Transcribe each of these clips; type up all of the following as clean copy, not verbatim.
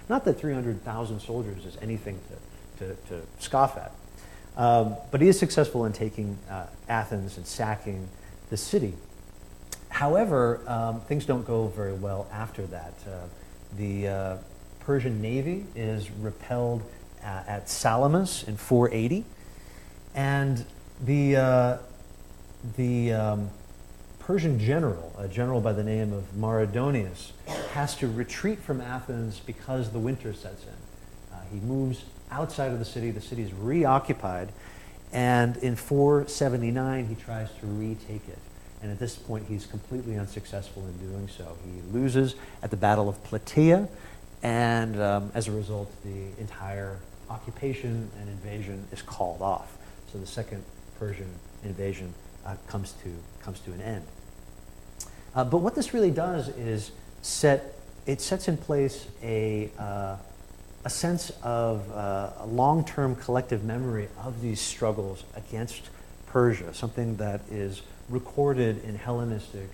Not that 300,000 soldiers is anything to scoff at. But he is successful in taking Athens and sacking the city. However, things don't go very well after that. The Persian navy is repelled at Salamis in 480, and the Persian general, a general by the name of Mardonius, has to retreat from Athens because the winter sets in. He moves outside of the city is reoccupied, and in 479 he tries to retake it. And at this point he's completely unsuccessful in doing so. He loses at the Battle of Plataea, and as a result the entire occupation and invasion is called off. So the second Persian invasion comes to an end. But what this really does is sets in place a sense of a long-term collective memory of these struggles against Persia, something that is recorded in Hellenistic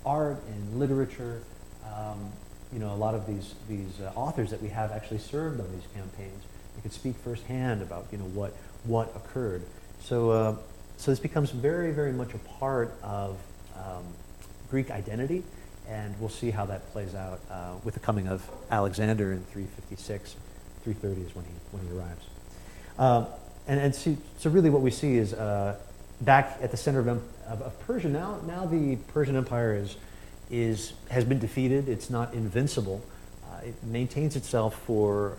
art and literature. A lot of these authors that we have actually served on these campaigns. They could speak firsthand about what occurred. So this becomes very, very much a part of Greek identity, and we'll see how that plays out with the coming of Alexander in 356. 330 is when he arrives. So really what we see is back at the center of Persia. Now the Persian Empire has been defeated. It's not invincible. It maintains itself for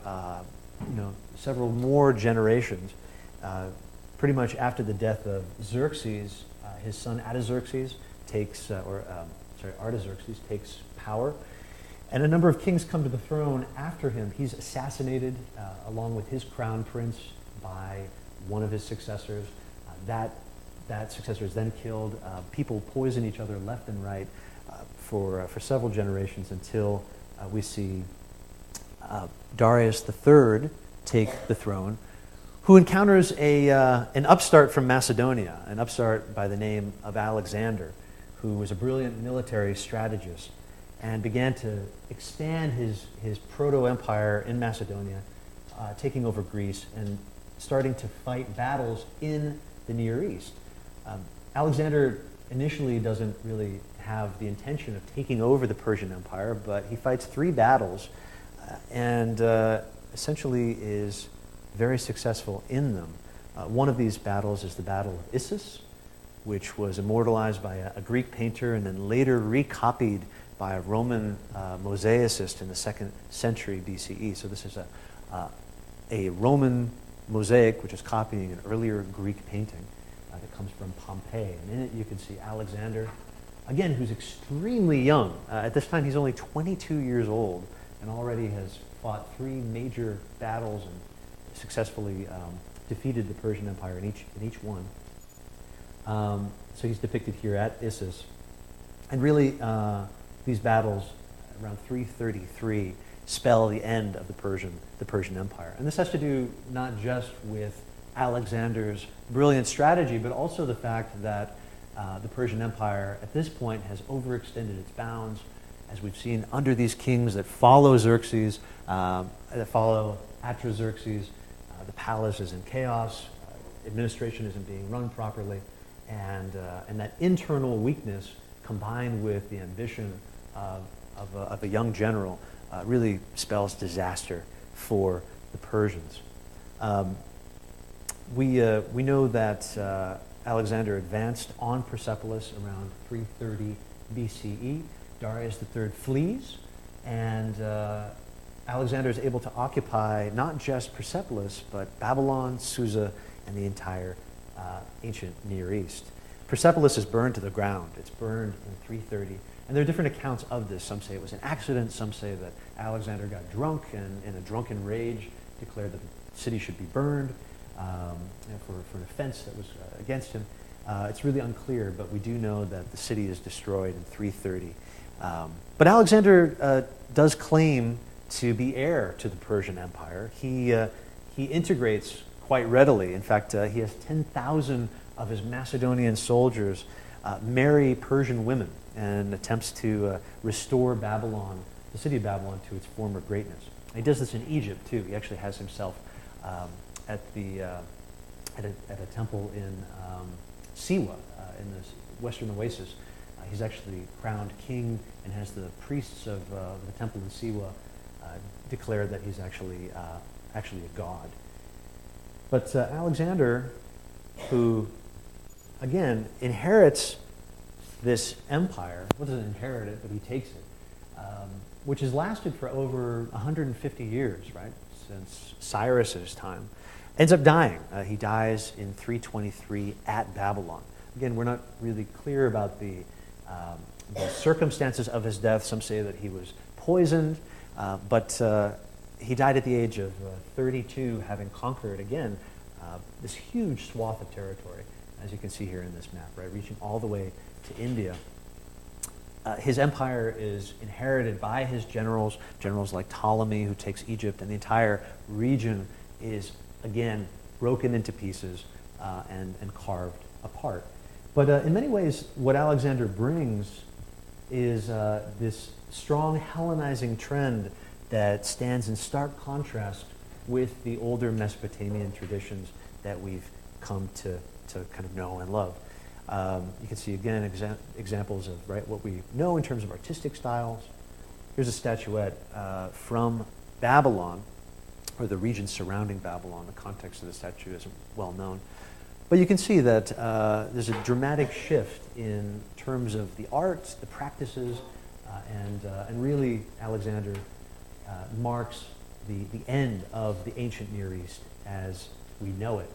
several more generations. Pretty much after the death of Xerxes, his son Artaxerxes Artaxerxes takes power, and a number of kings come to the throne after him. He's assassinated along with his crown prince by one of his successors. That successor is then killed. People poison each other left and right for several generations until we see Darius III take the throne, who encounters an upstart from Macedonia, an upstart by the name of Alexander, who was a brilliant military strategist and began to expand his proto-empire in Macedonia, taking over Greece and starting to fight battles in the Near East. Alexander initially doesn't really have the intention of taking over the Persian Empire, but he fights 3 battles and essentially is very successful in them. One of these battles is the Battle of Issus, which was immortalized by a Greek painter and then later recopied by a Roman mosaicist in the 2nd century BCE. So this is a Roman mosaic which is copying an earlier Greek painting that comes from Pompeii. And in it you can see Alexander, again, who's extremely young. At this time he's only 22 years old and already has fought 3 major battles and successfully defeated the Persian Empire in each one. So he's depicted here at Issus. And really, these battles around 333 spell the end of the Persian Empire. And this has to do not just with Alexander's brilliant strategy, but also the fact that the Persian Empire at this point has overextended its bounds, as we've seen under these kings that follow Xerxes, that follow Artaxerxes. The palace is in chaos, administration isn't being run properly, and that internal weakness combined with the ambition of a young general really spells disaster for the Persians. We know that Alexander advanced on Persepolis around 330 BCE. Darius III flees, and Alexander is able to occupy not just Persepolis, but Babylon, Susa, and the entire ancient Near East. Persepolis is burned to the ground. It's burned in 330. And there are different accounts of this. Some say it was an accident. Some say that Alexander got drunk and in a drunken rage declared that the city should be burned for an offense that was against him. It's really unclear, but we do know that the city is destroyed in 330. But Alexander does claim to be heir to the Persian Empire. He integrates quite readily. In fact, he has 10,000 of his Macedonian soldiers marry Persian women and attempts to restore Babylon the city of Babylon to its former greatness. And he does this in Egypt too. He actually has himself at a temple in Siwa, in the western oasis. He's actually crowned king and has the priests of the temple in Siwa declared that he's actually a god. But Alexander, who again inherits this empire, well, doesn't inherit it, but he takes it, which has lasted for over 150 years, right, since Cyrus's time, ends up dying. He dies in 323 at Babylon. Again, we're not really clear about the circumstances of his death. Some say that he was poisoned, but he died at the age of 32, having conquered, again, this huge swath of territory, as you can see here in this map, right, reaching all the way to India. His empire is inherited by his generals like Ptolemy, who takes Egypt, and the entire region is, again, broken into pieces and carved apart. But in many ways, what Alexander brings is this strong Hellenizing trend that stands in stark contrast with the older Mesopotamian traditions that we've come to kind of know and love. You can see, again, examples of what we know in terms of artistic styles. Here's a statuette from Babylon, or the region surrounding Babylon. The context of the statue isn't well known. But you can see that there's a dramatic shift in terms of the arts, the practices, and really Alexander marks the end of the ancient Near East as we know it.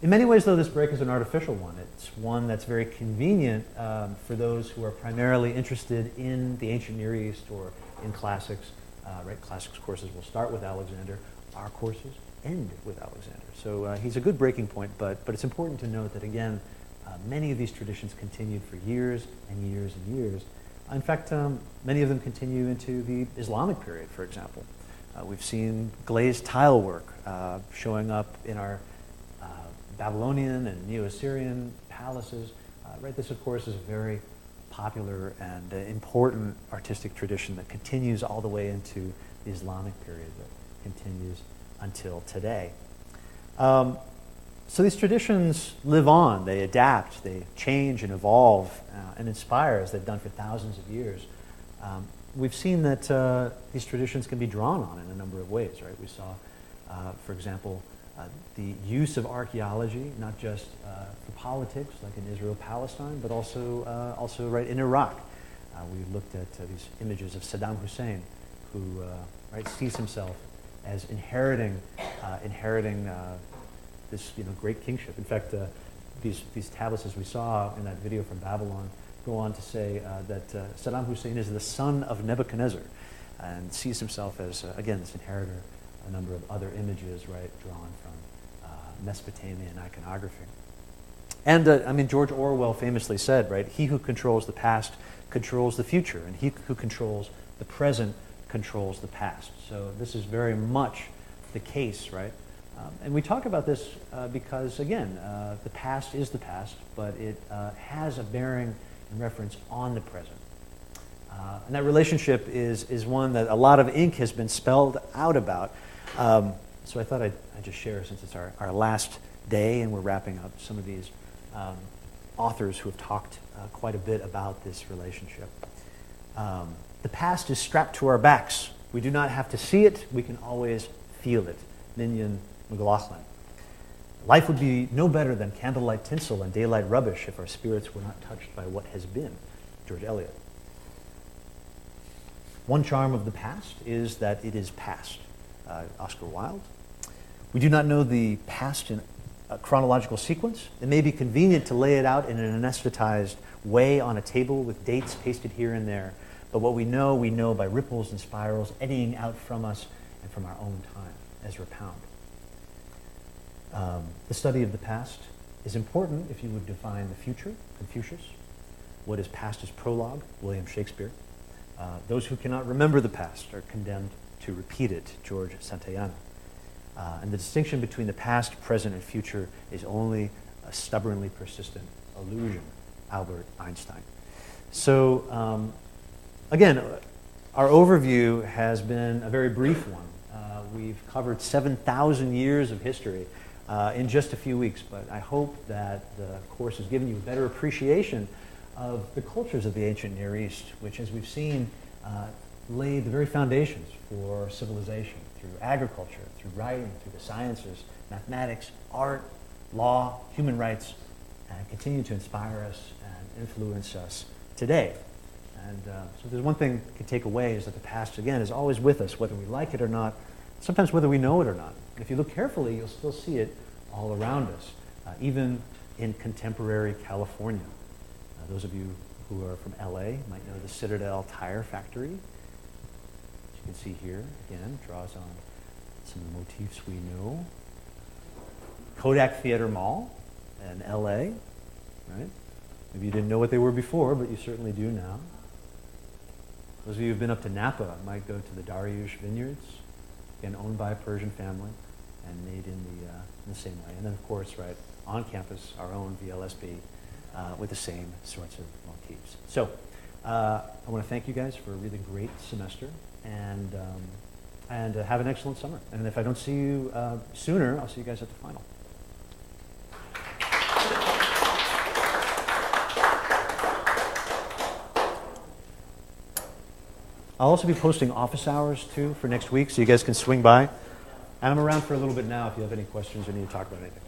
In many ways, though, this break is an artificial one. It's one that's very convenient for those who are primarily interested in the ancient Near East or in classics. Classics courses will start with Alexander. Our courses end with Alexander. So he's a good breaking point, but it's important to note that, again, many of these traditions continued for years and years and years. In fact, many of them continue into the Islamic period, for example. We've seen glazed tile work showing up in our Babylonian and Neo-Assyrian palaces. This, of course, is a very popular and important artistic tradition that continues all the way into the Islamic period, that continues until today. So these traditions live on, they adapt, they change and evolve and inspire, as they've done for thousands of years. We've seen that these traditions can be drawn on in a number of ways, right? We saw, for example, the use of archaeology, not just for politics, like in Israel-Palestine, but also right in Iraq. We looked at these images of Saddam Hussein, who sees himself as inheriting this great kingship. In fact, these tablets, as we saw in that video from Babylon, go on to say that Saddam Hussein is the son of Nebuchadnezzar, and sees himself as again this inheritor. A number of other images, drawn from Mesopotamian iconography. And George Orwell famously said, he who controls the past controls the future, and he who controls the present controls the past. So this is very much the case, right? And we talk about this because, again, the past is the past, but it has a bearing and reference on the present. And that relationship is one that a lot of ink has been spelled out about. So I thought I'd just share, since it's our last day and we're wrapping up, some of these authors who have talked quite a bit about this relationship. The past is strapped to our backs. We do not have to see it. We can always feel it. Minion McLaughlin. Life would be no better than candlelight tinsel and daylight rubbish if our spirits were not touched by what has been. George Eliot. One charm of the past is that it is past. Oscar Wilde. We do not know the past in a chronological sequence. It may be convenient to lay it out in an anesthetized way on a table with dates pasted here and there, but what we know by ripples and spirals eddying out from us and from our own time. Ezra Pound. The study of the past is important if you would define the future, Confucius. What is past is prologue, William Shakespeare. Those who cannot remember the past are condemned to repeat it, George Santayana. And the distinction between the past, present, and future is only a stubbornly persistent illusion, Albert Einstein. So, again, our overview has been a very brief one. We've covered 7,000 years of history in just a few weeks, but I hope that the course has given you a better appreciation of the cultures of the ancient Near East, which, as we've seen, laid the very foundations for civilization through agriculture, through writing, through the sciences, mathematics, art, law, human rights, and continue to inspire us and influence us today. And so if there's one thing we can take away is that the past, again, is always with us, whether we like it or not, sometimes whether we know it or not. And if you look carefully, you'll still see it all around us, even in contemporary California. Those of you who are from LA might know the Citadel Tire Factory. As you can see here, again, draws on some of the motifs we know. Kodak Theater Mall in LA, right? Maybe you didn't know what they were before, but you certainly do now. Those of you who've been up to Napa might go to the Dariush Vineyards, again, owned by a Persian family and made in the same way. And then, of course, right on campus, our own VLSB with the same sorts of motifs. So I want to thank you guys for a really great semester, and have an excellent summer. And if I don't see you sooner, I'll see you guys at the final. I'll also be posting office hours, too, for next week, so you guys can swing by. And I'm around for a little bit now if you have any questions or need to talk about anything.